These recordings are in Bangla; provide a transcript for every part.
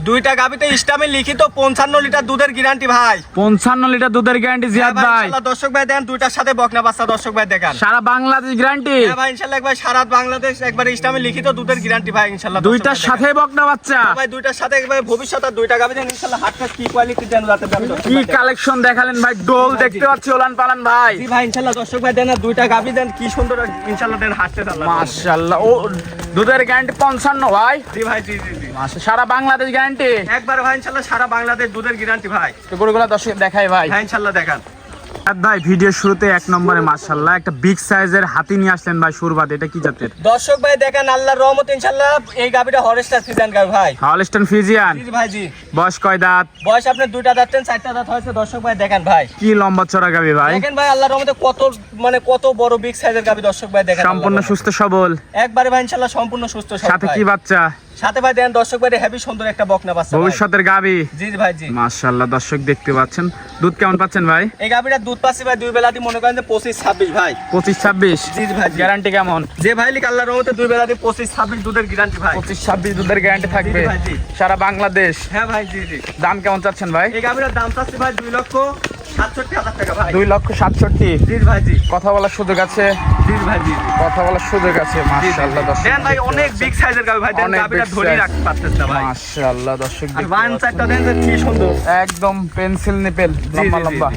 দুইটা গাবিতে ইসলামে লিখিত 55 লিটার দুধের গ্যারান্টি ভাই। 55 লিটার দুধের গ্যারান্টি জিয়াদ ভাই। ইনশাআল্লাহ দর্শক ভাই দেন দুইটার সাথে বকনা বাচ্চা দর্শক ভাই দেখেন। সারা বাংলাদেশ গ্যারান্টি। হ্যাঁ ভাই ইনশাআল্লাহ একবার সারা বাংলাদেশ একবার ইসলামে লিখিত দুধের গ্যারান্টি ভাই ইনশাআল্লাহ। দুইটার সাথে বকনা বাচ্চা ভাই দুইটার সাথে একবার ভবিষ্যতে দুইটা গাবি দেন ইনশাআল্লাহ হাটটা কি কোয়ালিটি দেন রাতে দাম। কি কালেকশন দেখালেন ভাই, ডোল দেখতে পাচ্ছি ওলান পালান ভাই। জি ভাই ইনশাআল্লাহ দর্শক ভাই দেন দুইটা গাবি দেন কি সুন্দর ইনশাআল্লাহ দেন হাটতে আল্লাহ মাশাআল্লাহ। ও দুধের গ্যারান্টি 55 ভাই। জি ভাই জি জি জি মাশাআল্লাহ সারা বাংলাদেশ গ্যারান্টি একবার ভাই ইনশাআল্লাহ সারা বাংলাদেশ দুধের গ্যারান্টি ভাই। তো গরুগুলা দর্শক দেখাই ভাই। হ্যাঁ ইনশাআল্লাহ দেখান ভাই। ভিডিও শুরুতে এক নম্বরে মাশাআল্লাহ একটা বিগ সাইজের হাতি নিয়ে আসলেন ভাই সুরবাদ, এটা কি জাতের? দর্শক ভাই দেখেন আল্লাহর রহমতে ইনশাআল্লাহ এই গাবিটা হলস্টার ফ্রিজিয়ান গাবি ভাই। Holstein Friesian. জি ভাই জি। বয়স কয় দাঁত? বয়স আপনার দুইটা দাঁত চারটা দাঁত হয়েছে দর্শক ভাই দেখেন ভাই। কি লম্বা চড়া গাবি ভাই। দেখেন ভাই আল্লাহর রহমতে কত বড় বিগ সাইজের গাবি দর্শক ভাই দেখেন। সম্পূর্ণ সুস্থ সবল একবারে ভাই ইনশাআল্লাহ সম্পূর্ণ সুস্থ সবল। সাথে কি বাচ্চা? সাথে ভাই দেন দর্শক ভাই হেভি সুন্দর একটা বকনা বাচ্চা ভবিষ্যতের গাবি। জি জি ভাই জি। মাশাআল্লাহ দর্শক দেখতে পাচ্ছেন। দুধ কেমন পাচ্ছেন ভাই? এই গাবিটা দুধ পাচ্ছি ভাই দুই বেলাতে মনে করেন যে 25-26 ভাই। 25-26। জি জি ভাই গ্যারান্টি কেমন? যে ভাই লিখ আল্লাহর রহমতে দুই বেলাতে 25-26 দুধের গ্যারান্টি ভাই। 25-26 দুধের গ্যারান্টি থাকবে জি ভাই জি। সারা বাংলাদেশ। হ্যাঁ ভাই জি জি। দাম কেমন চাচ্ছেন ভাই? এই গাবিটার দাম চাচ্ছি ভাই 2,67,000 টাকা ভাই। 2,67,000। জি ভাই জি। কথা বলার সুযোগ আছে? জি ভাই জি। কথা বলার সুযোগ আছে মাশাআল্লাহ দর্শক। দেন ভাই অনেক বিগ সাইজের গাবি ভাই দেন অনেক গাবিটা big ধরে size। রাখতে পারতেছ না ভাই। মাশাআল্লাহ দর্শক আর দেখতে ওয়ান পাচ্ছেন। সাইডটা দেন যে কি সুন্দর একদম পেন্সিল নিপেল লম্বা জি, জি। লম্বা।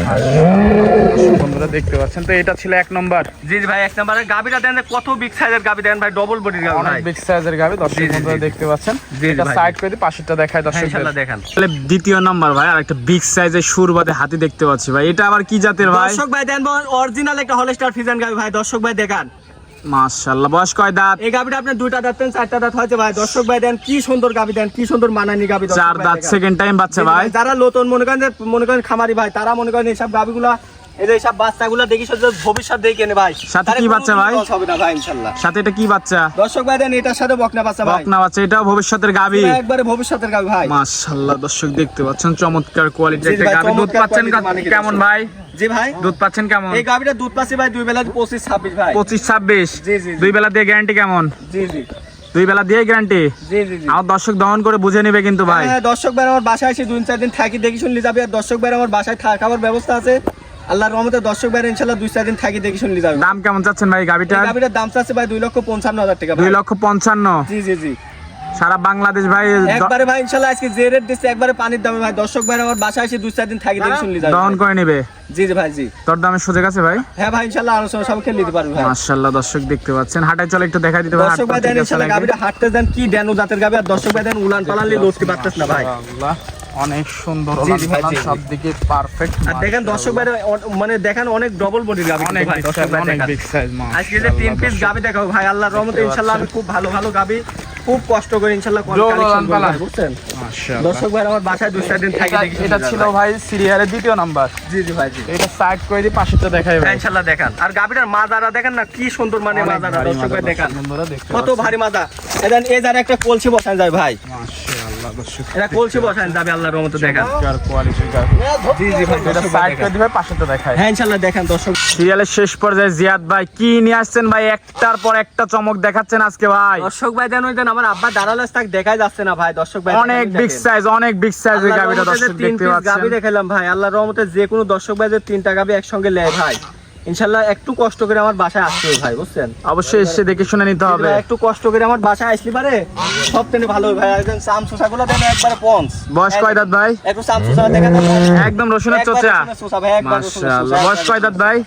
মাশাআল্লাহ বন্ধুরা দেখতে পাচ্ছেন। তো এটা ছিল এক নম্বর। জি জি ভাই এক নম্বরে গাবিটা দেন যে কত বিগ সাইজের গাবি দেন ভাই ডবল বডির গাবি অনেক ভাই। বিগ সাইজের গাবি দর্শক জি, জি, বন্ধুরা জি। দেখতে পাচ্ছেন। জি, এটা ভাই, সাইড করে দিই, পাশেরটা দেখায় হ্যাঁ, দর্শক। ইনশাআল্লাহ দেখান। তাহলে দ্বিতীয় নাম্বার ভাই আর একটা বিগ সাইজের সুরবাদে হাতি দেখতে পাচ্ছি ভাই। এটা আবার কি জাতের ভাই? দর্শক ভাই দেন অরিজিনাল একটা হলস্টার ফ্রিজিয়ান গাবি ভাই দর্শক ভাই দেখান। মাশাআল্লাহ বয়স কয় দাঁত? এই গাবিটা আপনার দুইটা দাঁত চারটা দাঁত হয়েছে ভাই দর্শক ভাই দেন কি সুন্দর গাবি দেন কি সুন্দর মানানি গাবি দর্শক চার ভাই দাঁত দেখেন। সেকেন্ড টাইম বাচ্চা ভাই। যারা নতুন মনে করেন খামারি ভাই তারা মনে করেন এইসব গাবিগুলা এই যে এইসব বাচ্চাগুলা দেখি ভবিষ্যৎ দেখে কেনে ভাই। সাথে তারে কি কোনো বাচ্চা দিন ভাই? loss হবে না ভাই ইনশাআল্লাহ। সাথে এটা কি বাচ্চা? দর্শক ভাই দেন এটার সাথে বকনা বাচ্চা ভাই। বকনা বাচ্চা, এটাও ভবিষ্যতের গাবি। একবারে ভবিষ্যতের গাবি ভাই। মাশাআল্লাহ দর্শক দেখতে পাচ্ছেন চমৎকার কোয়ালিটির জি একটা ভাই, গাবি। দুধ চমৎকার পাচ্ছেন quality মানে কি কেমন দর্শক? ভাই? জি ভাই দুধ পাচ্ছেন কেমন? এই গাবিটা দুধ পাচ্ছি ভাই দুই বেলা 25-26 ভাই। 25-26। জি, জি, জি। দুই বেলা দিয়ে গ্যারান্টি কেমন? জি জি দুই বেলা দিয়ে গ্যারান্টি। জি জি জি। আমার দর্শক দহন করে বুঝে নেবে কিন্তু ভাই। হ্যাঁ দর্শক ভাই আমার বাসায় এসে 2-4 দিন থাকি দেখি শুনলি যাবে। আর দর্শক ভাই আমার বাসায় থাকার ব্যবস্থা আছে আল্লাহর রহমতে। দর্শক ভাই ইনশাআল্লাহ 2-4 দিন থাকি দেখি শুনলি যাবে। দাম কেমন চাচ্ছেন ভাই গাবিটার? এই গাবিটার দাম চাচ্ছে ভাই 2,55,000 টাকা ভাই। 2,55,000। জি জি জি। সারা বাংলাদেশ ভাই একবারে ভাই ইনশাআল্লাহ আজকে যে রেট দিচ্ছে একবারে পানির দামে ভাই দর্শক ভাই আমার বাসায় এসে 2-4 দিন থাকি দেখি শুনলি যাবে। দহন করে নেবে। জি জি ভাই জি। তোর দামের সুযোগ আছে ভাই? হ্যাঁ ভাই ইনশাআল্লাহ আলোচনা সবকে নিতে পারবে ভাই। মাশাআল্লাহ দর্শক দেখতে পাচ্ছেন। হাটায় চলে একটু দেখাই দিতে ভাই। দর্শক ভাই দেন ইনশাআল্লাহ গাবিটা হাঁটতে দেন কি ড্যানো জাতের গাবি। আর দর্শক ভাই দেন উলান পালানলি লড়তে পারতেছ না ভাই। মাশাআল্লাহ অনেক সুন্দর জি, জি ভাই, ওলান জি, জি। সব দিকে পারফেক্ট। আর দেখেন দর্শক ভাই মানে দেখেন অনেক ডবল বডির গাবি অনেক ভাই big দর্শক size, ভাই অনেক দেখেন। Big size. আজকে যে 3 পিস গাবি দেখাবো ভাই আল্লাহর রহমতে ইনশাআল্লাহ আমি খুব ভালো ভালো গাবি খুব কষ্ট করে ইনশাআল্লাহ কালেকশন করব ভাই বুঝছেন। মাশাআল্লাহ দর্শক ভাই আমার বাসায় 2-4 দিন থাকি দেখি এটা ছিল ভাই সিরিয়ালের দ্বিতীয় নাম্বার। জি জি ভাই জি। এটা সাইড করে দিই, পাশেরটা দেখাই ভাই। ইনশাআল্লাহ দেখান। আর গাবিটার মাজারা দেখেন না কি সুন্দর মানে অনেক মাজারা ভারী দর্শক ভাই মাজা, দেখান বন্ধুরা দেখতে কত পাচ্ছেন। ভারী মাজা। এদেন এই যার একটা কলসি বসান যায় ভাই। মাশাআল্লাহ দর্শক এটা কলসি বসান যাবে আল্লাহর রহমতে দেখান। চমৎকার কোয়ালিটির গাবি। জি জি ভাই এটা দর্শক ভাই সাইড করে দেখান। দিই ভাই, পাশেরটা দেখাই। হ্যাঁ ইনশাআল্লাহ দেখান দর্শক। সিরিয়ালের শেষ পর্যায়ে জিয়াদ ভাই কি নিয়ে আসছেন ভাই? একটার পর একটা চমক দেখাচ্ছেন আজকে ভাই। দর্শক ভাই দেন ওই দেন আমার আব্বা দাঁড়ালে তাক দেখাই যাচ্ছে না ভাই দর্শক ভাই। অনেক বিগ সাইজ, অনেক বিগ সাইজের গাবিটা দর্শক দেখতে গাবি পাচ্ছেন। দেখালাম ভাই আল্লাহর রহমতে যে কোনো দর্শক ভাই যে 3টা গাবি একসঙ্গে নেয় ভাই ইনশাআল্লাহ একটু কষ্ট করে আমার বাসায় আসতে হবে ভাই বুঝছেন। অবশ্যই এসে দেখে শুনে নিতে হবে। একটু কষ্ট করে আমার বাসায় আসলি পারে সব থেকে ভালো হবে ভাই। একদম সামসুসাগুলো দেন একবারে পঞ্চ। বয়স কয় দাঁত ভাই? একটু সামসুসা দেখেন একদম রসুনের চোচা। মাশাআল্লাহ বয়স কয় দাঁত ভাই?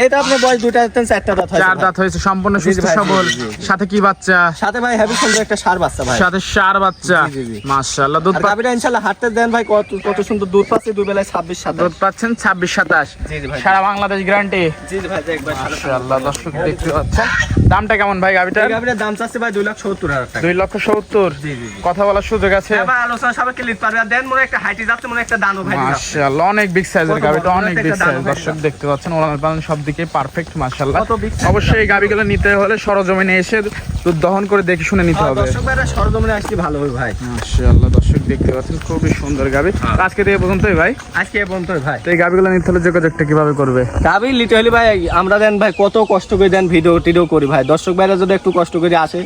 এটা আপনার বয়স 2টা দাঁত 4টা দাঁত হয়। 4 দাঁত হয়েছে, সম্পূর্ণ জি, জি সুস্থ ভাই, জি, সবল। জি, জি। সাথে কি বাচ্চা? সাথে ভাই হেভি সুন্দর একটা ষাঁড় বাচ্চা ভাই। সাথে 4 বাচ্চা। জি, জি, জি। মাশাআল্লাহ দুধ আর গাবিটা ইনশাআল্লাহ হাঁটতে দেন ভাই কত সুন্দর দুধ পাচ্ছে দুই বেলায় 26-27। দুধ পাচ্ছেন 26-27। জি, জি ভাই। সারা বাংলাদেশ গ্যারান্টি। জি জি ভাই একবার মাশাআল্লাহ দর্শক দেখতে পাচ্ছেন। দামটা কেমন ভাই গাবিটার? গাবিটার দাম চাচ্ছে ভাই 2,70,000 টাকা। 2,70,000। জি জি জি। কথা বলার সুযোগ আছে? হ্যাঁ ভাই আলোচনা সবাইকে লিখতে পারবে। আর দেন মনে একটা হাইটি যাচ্ছে মনে একটা দানও ভাই দিলাম। মাশাআল্লাহ অনেক বিগ সাইজের কত গাবিটা, বড় অনেক একটা বিগ দানব সাইজ ভাই দর্শক এটা। দেখতে পাচ্ছেন। ওলান পালান সব দিকে পারফেক্ট মাশাআল্লাহ। কত big size। অবশ্যই এই গাবিগুলো নিতে হলে সরজমিনে এসে দুধ দহন করে দেখে শুনে নিতে হবে। দর্শক ভাইরা সরজমিনে আসলে ভালো হবে ভাই। মাশাআল্লাহ দর্শক দেখতে পাচ্ছেন খুবই সুন্দর গাবি। আজকে থেকে পর্যন্তই ভাই। আজকে এ পর্যন্ত ভাই। তো এই গাবিগুলো নিতে হলে যোগাযোগটা কিভাবে করবে? গাবি লিতে হলে ভাই আমরা দেন ভাই কত কষ্ট করে দেন ভিডিও টিডিও করি ভাই। দর্শক ভাইরা যদি একটু কষ্ট করে আসে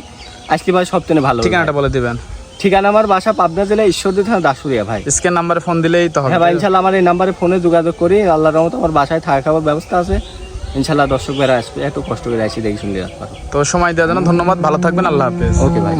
আসলে ভাই সব থেকে ভালো হবে। ঠিকানাটা বলে দিবেন। ঠিকানা আমার বাসা পাবনা জেলা ঈশ্বরদী থানা দাসুরিয়া ভাই। স্ক্যান নাম্বারে ফোন দিলেই তো হবে। হ্যাঁ ভাই, ইনশাল্লাহ আমার এই নাম্বারে ফোনে যোগাযোগ করি। আল্লাহর রহমতে আমার বাসায় থাকা খাওয়ার ব্যবস্থা আছে। ইনশাল্লাহ দর্শক ভাইরা আসবে, একটু কষ্ট করে আসি দেখে শুনলে রাখতে পারো। তো সময় দেওয়ার জন্য ধন্যবাদ, ভালো থাকবেন, আল্লাহ হাফেজ। ওকে ভাই।